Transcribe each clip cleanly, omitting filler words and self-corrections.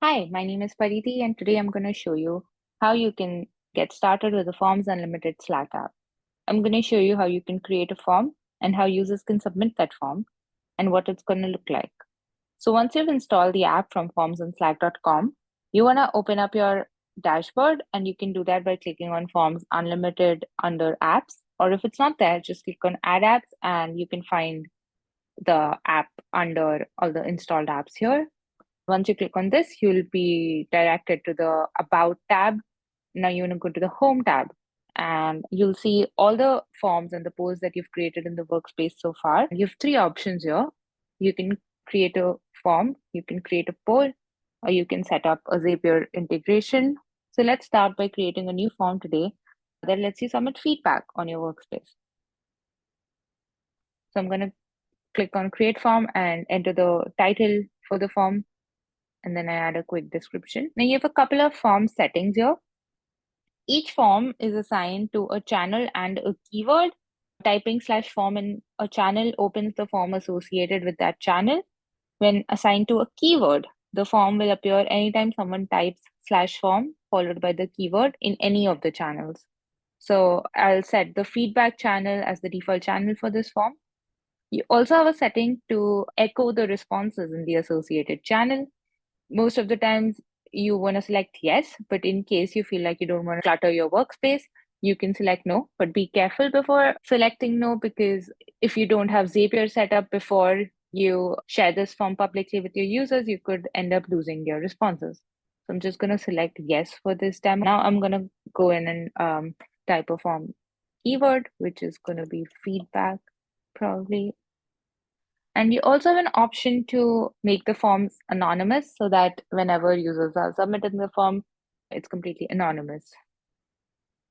Hi, my name is Paridhi, and today I'm going to show you how you can get started with the Forms Unlimited Slack app. I'm going to show you how you can create a form and how users can submit that form and what it's going to look like. So once you've installed the app from formsandslack.com, you want to open up your dashboard, and you can do that by clicking on Forms Unlimited under Apps. Or if it's not there, just click on Add Apps and you can find the app under all the installed apps here. Once you click on this, you'll be directed to the About tab. Now you want to go to the Home tab, and you'll see all the forms and the posts that you've created in the workspace so far. You have three options here. You can create a form, you can create a poll, or you can set up a Zapier integration. So let's start by creating a new form today that lets you submit feedback on your workspace. So I'm going to click on Create Form and enter the title for the form, and then I add a quick description. Now you have a couple of form settings here. Each form is assigned to a channel and a keyword. Typing /form in a channel opens the form associated with that channel. When assigned to a keyword, the form will appear anytime someone types /form followed by the keyword in any of the channels. So I'll set the feedback channel as the default channel for this form. You also have a setting to echo the responses in the associated channel. Most of the times you want to select yes, but in case you feel like you don't want to clutter your workspace, you can select no, but be careful before selecting no, because if you don't have Zapier set up before you share this form publicly with your users, you could end up losing your responses. So I'm just going to select yes for this demo. Now I'm going to go in and type a form keyword, which is going to be feedback probably. And you also have an option to make the forms anonymous so that whenever users are submitting the form, it's completely anonymous.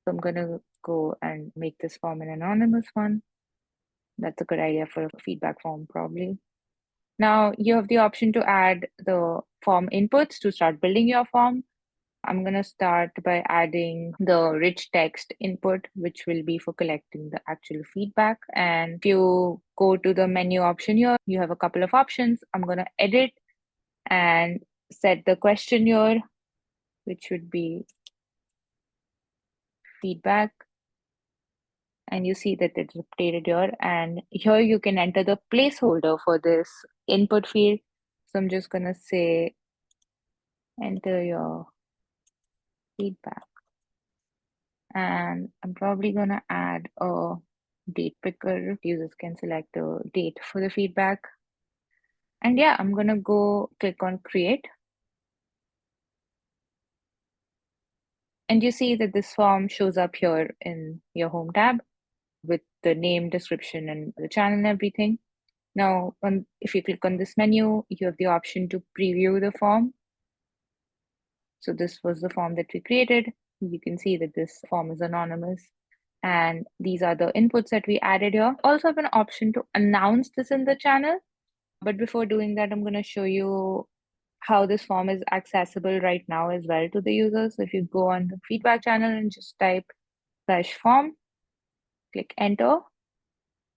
So I'm going to go and make this form an anonymous one. That's a good idea for a feedback form, probably. Now you have the option to add the form inputs to start building your form. I'm going to start by adding the rich text input, which will be for collecting the actual feedback. And if you go to the menu option here, you have a couple of options. I'm going to edit and set the question here, which would be feedback. And you see that it's updated here. And here you can enter the placeholder for this input field. So I'm just going to say, enter your feedback. And I'm probably going to add a date picker. Users can select the date for the feedback. And yeah, I'm going to go click on create. And you see that this form shows up here in your home tab with the name, description, and the channel and everything. Now, if you click on this menu, you have the option to preview the form. So this was the form that we created. You can see that this form is anonymous. And these are the inputs that we added here. Also have an option to announce this in the channel. But before doing that, I'm going to show you how this form is accessible right now as well to the users. So if you go on the feedback channel and just type /form, click enter,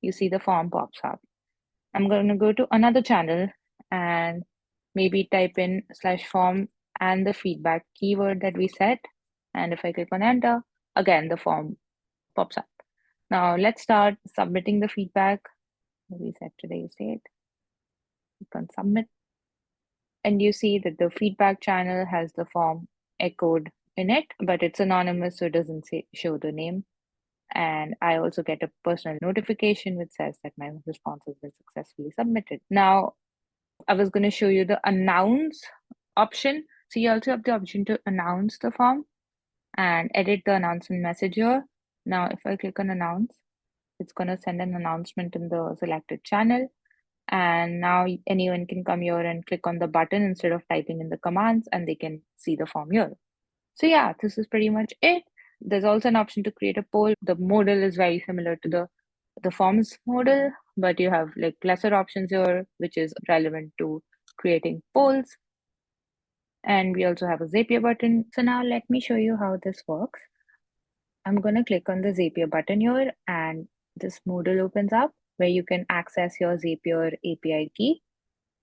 you see the form pops up. I'm going to go to another channel and maybe type in /form and the feedback keyword that we set. And if I click on enter, again, the form pops up. Now let's start submitting the feedback. We set today's date. Click on submit. And you see that the feedback channel has the form echoed in it, but it's anonymous, so it doesn't show the name. And I also get a personal notification which says that my response has been successfully submitted. Now, I was going to show you the announce option. So you also have the option to announce the form and edit the announcement message here. Now, if I click on announce, it's going to send an announcement in the selected channel. And now anyone can come here and click on the button instead of typing in the commands, and they can see the form here. So yeah, this is pretty much it. There's also an option to create a poll. The modal is very similar to the forms modal, but you have like lesser options here, which is relevant to creating polls. And we also have a Zapier button. So now let me show you how this works. I'm going to click on the Zapier button here, and this modal opens up where you can access your Zapier API key.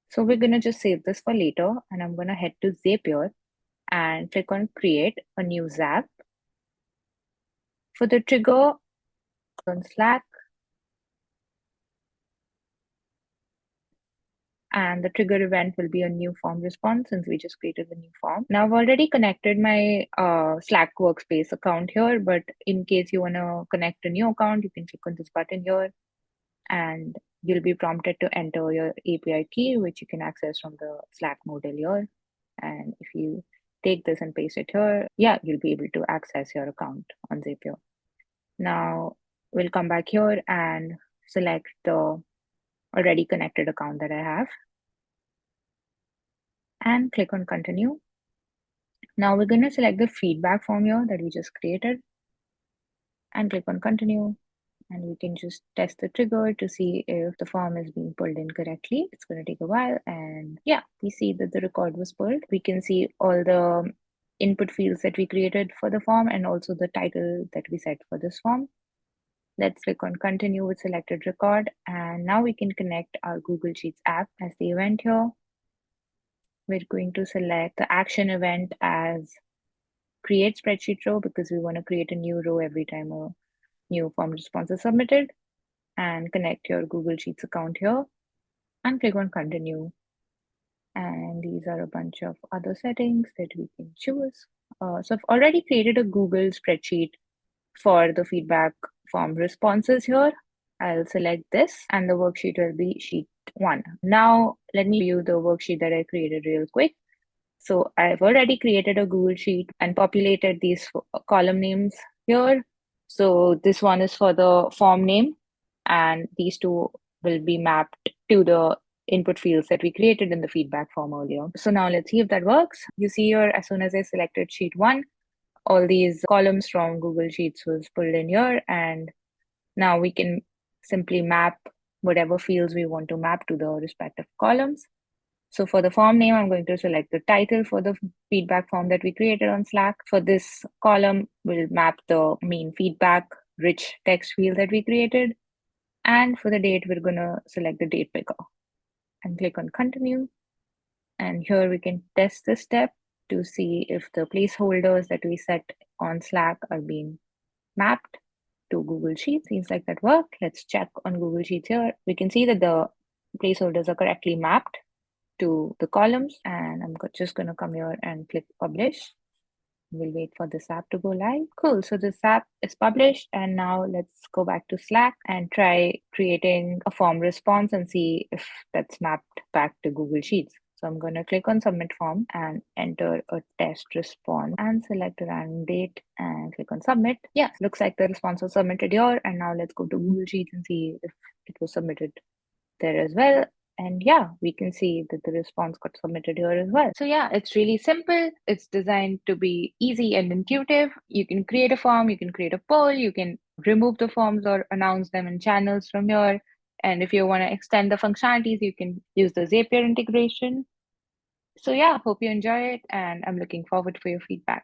So we're going to just save this for later, and I'm going to head to Zapier and click on create a new Zap. For the trigger, on Slack, and the trigger event will be a new form response since we just created the new form. Now I've already connected my Slack workspace account here, but in case you want to connect a new account, you can click on this button here and you'll be prompted to enter your API key, which you can access from the Slack modal here. And if you take this and paste it here, yeah, you'll be able to access your account on Zapier. Now we'll come back here and select the already connected account that I have and click on continue. Now we're going to select the feedback form here that we just created and click on continue. And we can just test the trigger to see if the form is being pulled in correctly. It's going to take a while. And yeah, we see that the record was pulled. We can see all the input fields that we created for the form and also the title that we set for this form. Let's click on continue with selected record. And now we can connect our Google Sheets app as the event here. We're going to select the action event as create spreadsheet row because we want to create a new row every time a new form response is submitted, and connect your Google Sheets account here and click on continue. And these are a bunch of other settings that we can choose. So I've already created a Google spreadsheet for the feedback form responses here. I'll select this and the worksheet will be sheet 1. Now let me view the worksheet that I created real quick. So I've already created a Google Sheet and populated these column names here. So this one is for the form name, and these two will be mapped to the input fields that we created in the feedback form earlier. So now let's see if that works. You see here, as soon as I selected sheet 1, all these columns from Google Sheets was pulled in here, and now we can simply map whatever fields we want to map to the respective columns. So for the form name, I'm going to select the title for the feedback form that we created on Slack. For this column, we'll map the main feedback rich text field that we created. And for the date, we're going to select the date picker and click on continue. And here we can test this step to see if the placeholders that we set on Slack are being mapped to Google Sheets. Seems like that worked. Let's check on Google Sheets here. We can see that the placeholders are correctly mapped to the columns, and I'm just going to come here and click publish. We'll wait for this app to go live. Cool. So this app is published, and now let's go back to Slack and try creating a form response and see if that's mapped back to Google Sheets. So I'm going to click on submit form and enter a test response and select a random date and click on submit. Yeah, looks like the response was submitted here. And now let's go to Google Sheets and see if it was submitted there as well. And yeah, we can see that the response got submitted here as well. So yeah, it's really simple. It's designed to be easy and intuitive. You can create a form, you can create a poll, you can remove the forms or announce them in channels from here. And if you want to extend the functionalities, you can use the Zapier integration. So yeah, hope you enjoy it, and I'm looking forward for your feedback.